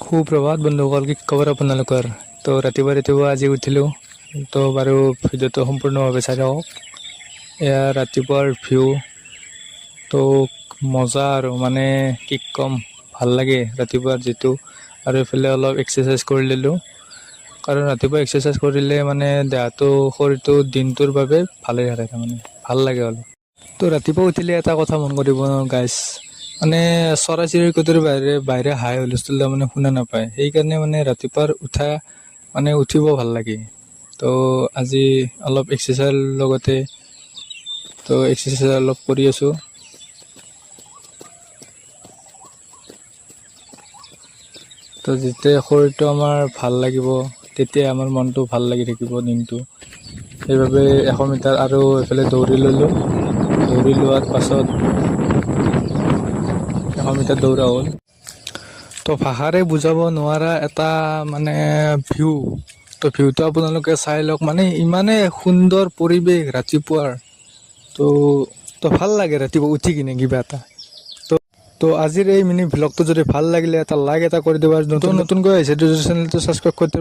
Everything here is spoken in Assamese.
সুপ্ৰভাত বন্ধুসকল, কি খবৰ আপোনালোকৰ? তো ৰাতিপুৱা আজি উঠিলোঁ, তো বাৰু ভিডিঅ'টো সম্পূৰ্ণভাৱে চাই থাকক। এয়া ৰাতিপুৱাৰ ভিউ, তো মজা আৰু মানে কি ক'ম, ভাল লাগে ৰাতিপুৱাৰ যিটো। আৰু এইফালে অলপ এক্সাৰচাইজ কৰি দিলোঁ, কাৰণ ৰাতিপুৱা এক্সাৰচাইজ কৰিলে মানে দেহাটো শৰীৰটো দিনটোৰ বাবে ভালে থাকে, তাৰমানে ভাল লাগে অলপ। তো ৰাতিপুৱা উঠিলে এটা কথা মন কৰিব গাইজ, মানে চৰাই চিৰিকটিৰ বাহিৰে হাই হুলস্থুল তাৰমানে শুনা নাপায়। সেইকাৰণে মানে ৰাতিপুৱাৰ উঠিব ভাল লাগে। তো আজি অলপ এক্সাৰচাইজৰ লগতে তো এক্সাৰচাইজ অলপ কৰি আছোঁ। তো যেতিয়া শৰীৰটো আমাৰ ভাল লাগিব, তেতিয়া আমাৰ মনটো ভাল লাগি থাকিব দিনটো। সেইবাবে 100 মিটাৰ আৰু এইফালে দৌৰি ল'লোঁ। দৌৰি লোৱাৰ পাছত 100 মিটাৰ দৌৰা হ'ল। তো ভাষাৰে বুজাব নোৱাৰা এটা মানে ভিউ, তো ভিউটো আপোনালোকে চাই লওক। মানে ইমানেই সুন্দৰ পৰিৱেশ ৰাতিপুৱাৰ, তো ভাল লাগে ৰাতিপুৱা উঠি কিনে কিবা এটা। তো আজিৰ এই মিনি ভ্লগটো যদি ভাল লাগিলে এটা লাইক এটা কৰি দিব, আৰু নতুনকৈ আহিছে চেনেলটো ছাবস্ক্ৰাইব কৰি দিব।